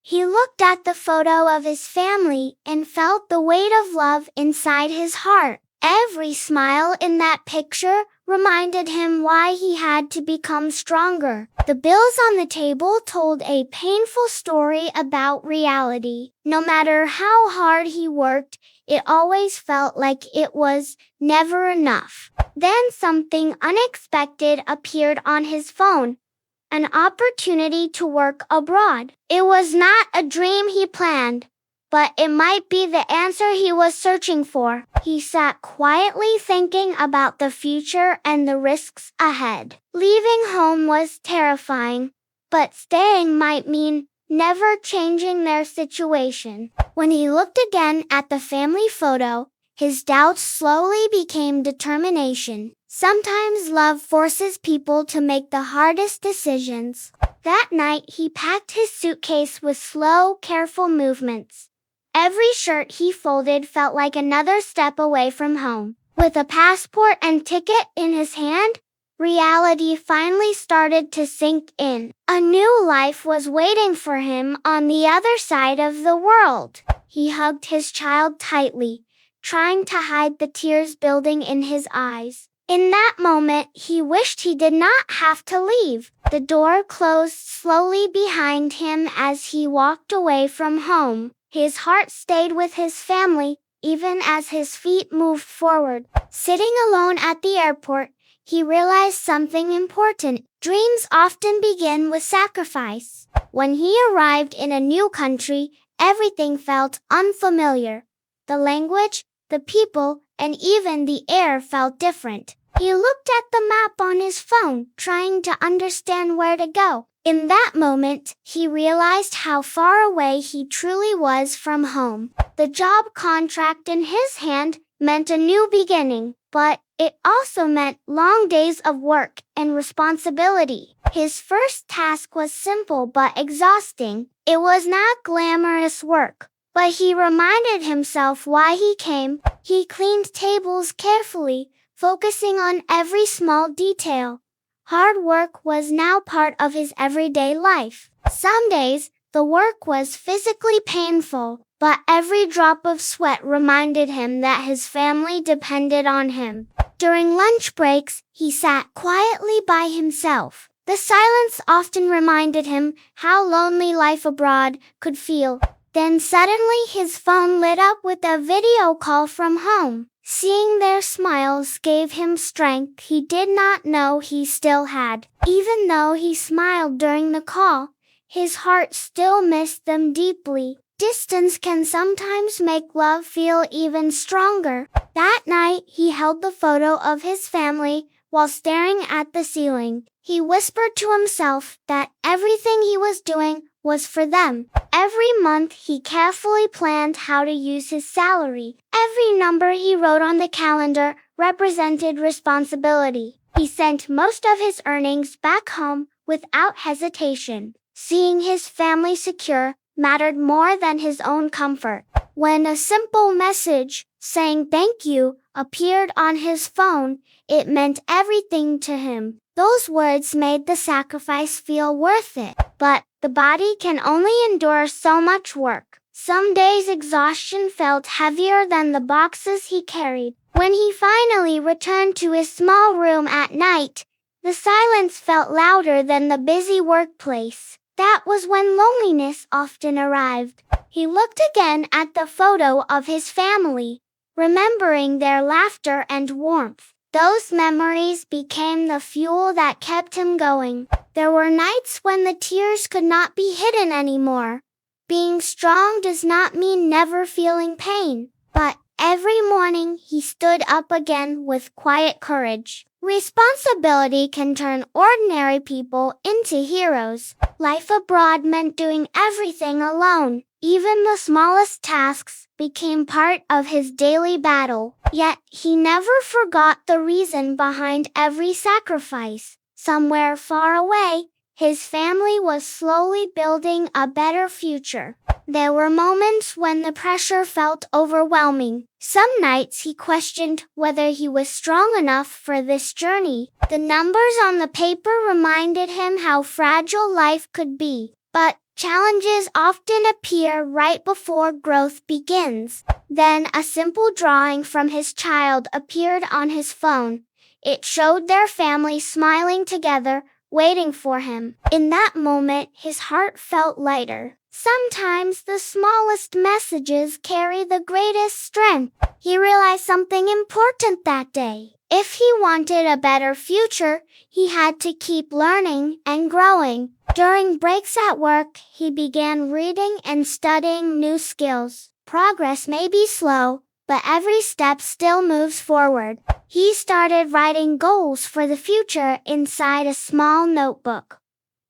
He looked at the photo of his family and felt the weight of love inside his heart. Every smile in that picture reminded him why he had to become stronger. The bills on the table told a painful story about reality. No matter how hard he worked, it always felt like it was never enough. Then something unexpected appeared on his phone. An opportunity to work abroad. It was not a dream he planned, but it might be the answer he was searching for. He sat quietly thinking about the future and the risks ahead. Leaving home was terrifying, but staying might mean never changing their situation. When he looked again at the family photo, his doubts slowly became determination. Sometimes love forces people to make the hardest decisions. That night, he packed his suitcase with slow, careful movements. Every shirt he folded felt like another step away from home. With a passport and ticket in his hand, reality finally started to sink in. A new life was waiting for him on the other side of the world. He hugged his child tightly, trying to hide the tears building in his eyes. In that moment, he wished he did not have to leave. The door closed slowly behind him as he walked away from home. His heart stayed with his family, even as his feet moved forward. Sitting alone at the airport, he realized something important. Dreams often begin with sacrifice. When he arrived in a new country, everything felt unfamiliar. The language, the people, and even the air felt different. He looked at the map on his phone, trying to understand where to go. In that moment, he realized how far away he truly was from home. The job contract in his hand meant a new beginning, but it also meant long days of work and responsibility. His first task was simple but exhausting. It was not glamorous work, but he reminded himself why he came. He cleaned tables carefully, focusing on every small detail. Hard work was now part of his everyday life. Some days, the work was physically painful, but every drop of sweat reminded him that his family depended on him. During lunch breaks, he sat quietly by himself. The silence often reminded him how lonely life abroad could feel. Then suddenly his phone lit up with a video call from home. Seeing their smiles gave him strength he did not know he still had. Even though he smiled during the call, his heart still missed them deeply. Distance can sometimes make love feel even stronger. That night, he held the photo of his family while staring at the ceiling. He whispered to himself that everything he was doing was for them. Every month, he carefully planned how to use his salary. Every number he wrote on the calendar represented responsibility. He sent most of his earnings back home without hesitation. Seeing his family secure mattered more than his own comfort. When a simple message saying thank you appeared on his phone, it meant everything to him. Those words made the sacrifice feel worth it. But the body can only endure so much work. Some days exhaustion felt heavier than the boxes he carried. When he finally returned to his small room at night, the silence felt louder than the busy workplace. That was when loneliness often arrived. He looked again at the photo of his family, remembering their laughter and warmth. Those memories became the fuel that kept him going. There were nights when the tears could not be hidden anymore. Being strong does not mean never feeling pain, but every morning he stood up again with quiet courage. Responsibility can turn ordinary people into heroes. Life abroad meant doing everything alone. Even the smallest tasks became part of his daily battle. Yet he never forgot the reason behind every sacrifice. Somewhere far away, his family was slowly building a better future. There were moments when the pressure felt overwhelming. Some nights he questioned whether he was strong enough for this journey. The numbers on the paper reminded him how fragile life could be. But Challenges often appear right before growth begins. Then a simple drawing from his child appeared on his phone. It showed their family smiling together, waiting for him. In that moment, his heart felt lighter. Sometimes the smallest messages carry the greatest strength. He realized something important that day. If he wanted a better future, he had to keep learning and growing. During breaks at work, he began reading and studying new skills. Progress may be slow, but every step still moves forward. He started writing goals for the future inside a small notebook.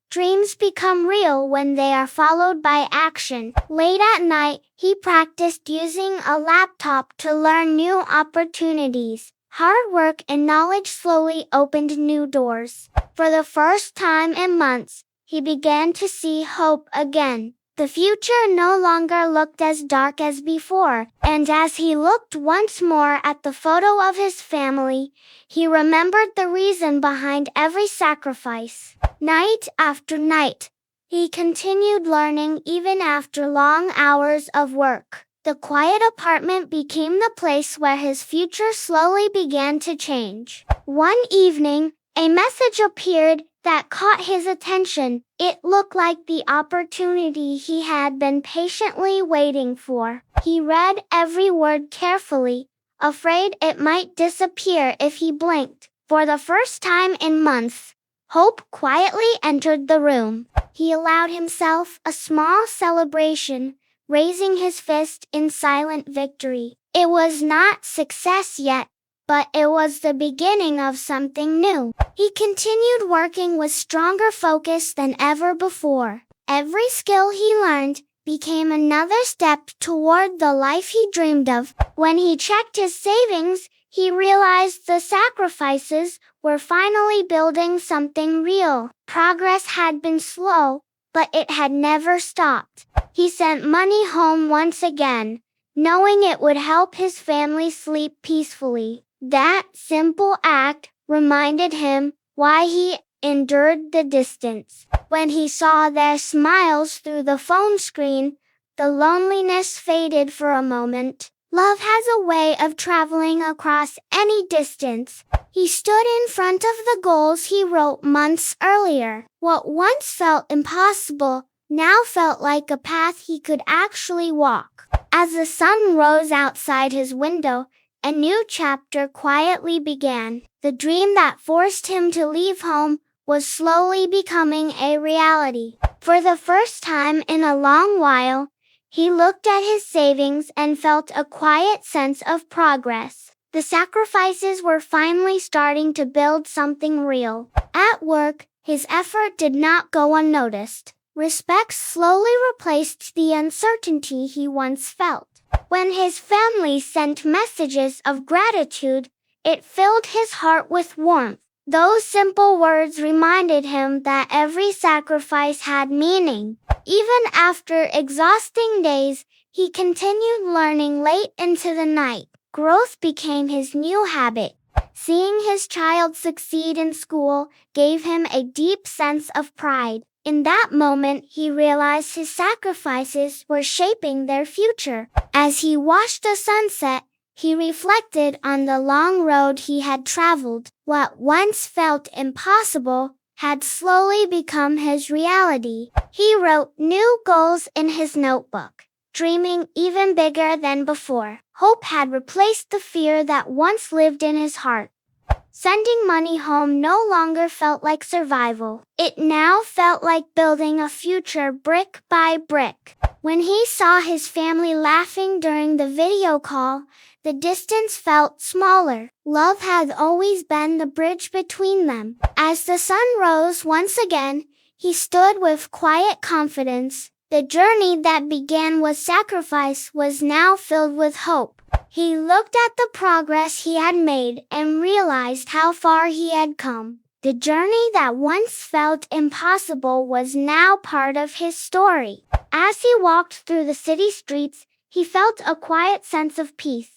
Dreams become real when they are followed by action. Late at night, he practiced using a laptop to learn new opportunities. Hard work and knowledge slowly opened new doors. For the first time in months, he began to see hope again. The future no longer looked as dark as before, and as he looked once more at the photo of his family, he remembered the reason behind every sacrifice. Night after night, he continued learning even after long hours of work. The quiet apartment became the place where his future slowly began to change. One evening, a message appeared that caught his attention. It looked like the opportunity he had been patiently waiting for. He read every word carefully, afraid it might disappear if he blinked. For the first time in months, hope quietly entered the room. He allowed himself a small celebration, raising his fist in silent victory. It was not success yet, but it was the beginning of something new. He continued working with stronger focus than ever before. Every skill he learned became another step toward the life he dreamed of. When he checked his savings, he realized the sacrifices were finally building something real. Progress had been slow, but it had never stopped. He sent money home once again, knowing it would help his family sleep peacefully. That simple act reminded him why he endured the distance. When he saw their smiles through the phone screen, the loneliness faded for a moment. Love has a way of traveling across any distance. He stood in front of the goals he wrote months earlier. What once felt impossible now felt like a path he could actually walk. As the sun rose outside his window, a new chapter quietly began. The dream that forced him to leave home was slowly becoming a reality. For the first time in a long while, he looked at his savings and felt a quiet sense of progress. The sacrifices were finally starting to build something real. At work, his effort did not go unnoticed. Respect slowly replaced the uncertainty he once felt. When his family sent messages of gratitude, it filled his heart with warmth. Those simple words reminded him that every sacrifice had meaning. Even after exhausting days, he continued learning late into the night. Growth became his new habit. Seeing his child succeed in school gave him a deep sense of pride. In that moment, he realized his sacrifices were shaping their future. As he watched the sunset, he reflected on the long road he had traveled. What once felt impossible had slowly become his reality. He wrote new goals in his notebook, dreaming even bigger than before. Hope had replaced the fear that once lived in his heart. Sending money home no longer felt like survival. It now felt like building a future brick by brick. When he saw his family laughing during the video call, the distance felt smaller. Love had always been the bridge between them. As the sun rose once again, he stood with quiet confidence. The journey that began with sacrifice was now filled with hope. He looked at the progress he had made and realized how far he had come. The journey that once felt impossible was now part of his story. As he walked through the city streets, he felt a quiet sense of peace.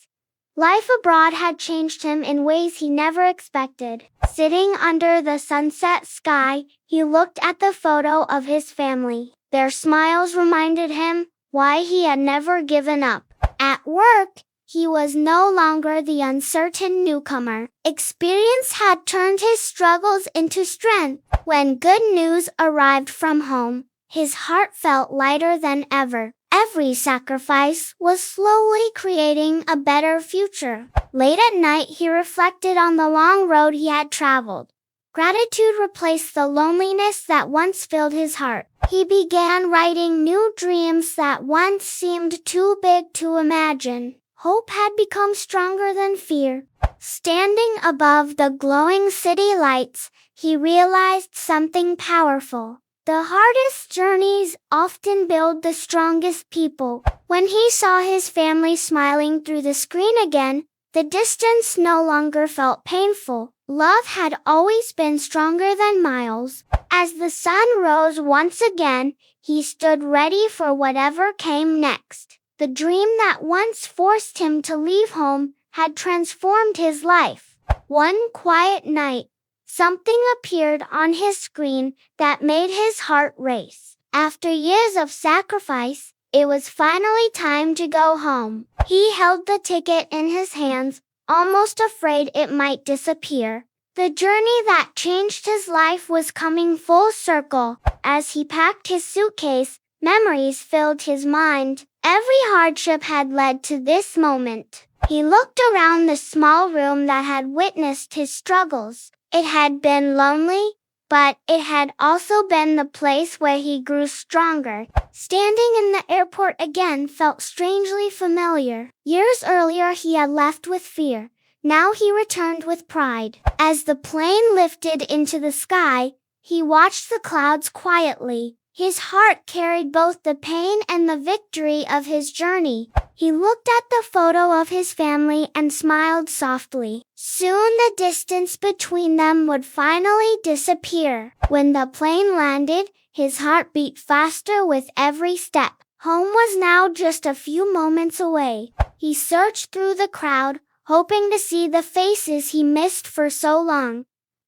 Life abroad had changed him in ways he never expected. Sitting under the sunset sky, he looked at the photo of his family. Their smiles reminded him why he had never given up. At work, he was no longer the uncertain newcomer. Experience had turned his struggles into strength. When good news arrived from home, his heart felt lighter than ever. Every sacrifice was slowly creating a better future. Late at night, he reflected on the long road he had traveled. Gratitude replaced the loneliness that once filled his heart. He began writing new dreams that once seemed too big to imagine. Hope had become stronger than fear. Standing above the glowing city lights, he realized something powerful. The hardest journeys often build the strongest people. When he saw his family smiling through the screen again, the distance no longer felt painful. Love had always been stronger than miles. As the sun rose once again, he stood ready for whatever came next. The dream that once forced him to leave home had transformed his life. One quiet night, something appeared on his screen that made his heart race. After years of sacrifice, it was finally time to go home. He held the ticket in his hands, almost afraid it might disappear. The journey that changed his life was coming full circle. As he packed his suitcase, memories filled his mind. Every hardship had led to this moment. He looked around the small room that had witnessed his struggles. It had been lonely, but it had also been the place where he grew stronger. Standing in the airport again felt strangely familiar. Years earlier he had left with fear. Now he returned with pride. As the plane lifted into the sky, he watched the clouds quietly. His heart carried both the pain and the victory of his journey. He looked at the photo of his family and smiled softly. Soon the distance between them would finally disappear. When the plane landed, his heart beat faster with every step. Home was now just a few moments away. He searched through the crowd, hoping to see the faces he missed for so long.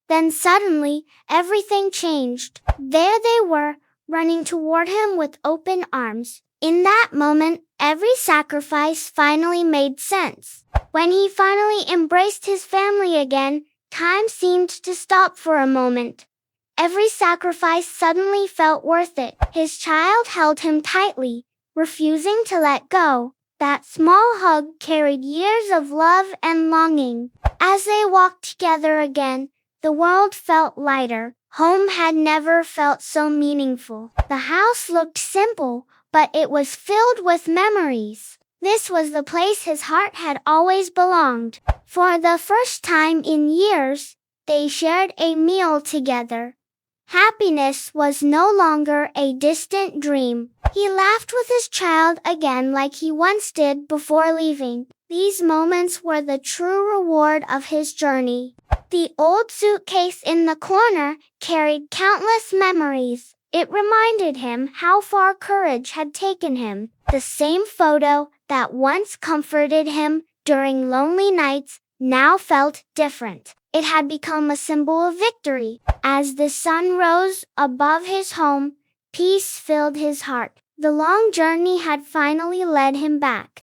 Then suddenly, everything changed. There they were, running toward him with open arms. In that moment, every sacrifice finally made sense. When he finally embraced his family again, time seemed to stop for a moment. Every sacrifice suddenly felt worth it. His child held him tightly, refusing to let go. That small hug carried years of love and longing. As they walked together again, the world felt lighter. Home had never felt so meaningful. The house looked simple, but it was filled with memories. This was the place his heart had always belonged. For the first time in years, they shared a meal together. Happiness was no longer a distant dream. He laughed with his child again like he once did before leaving. These moments were the true reward of his journey. The old suitcase in the corner carried countless memories. It reminded him how far courage had taken him. The same photo that once comforted him during lonely nights now felt different. It had become a symbol of victory. As the sun rose above his home, peace filled his heart. The long journey had finally led him back.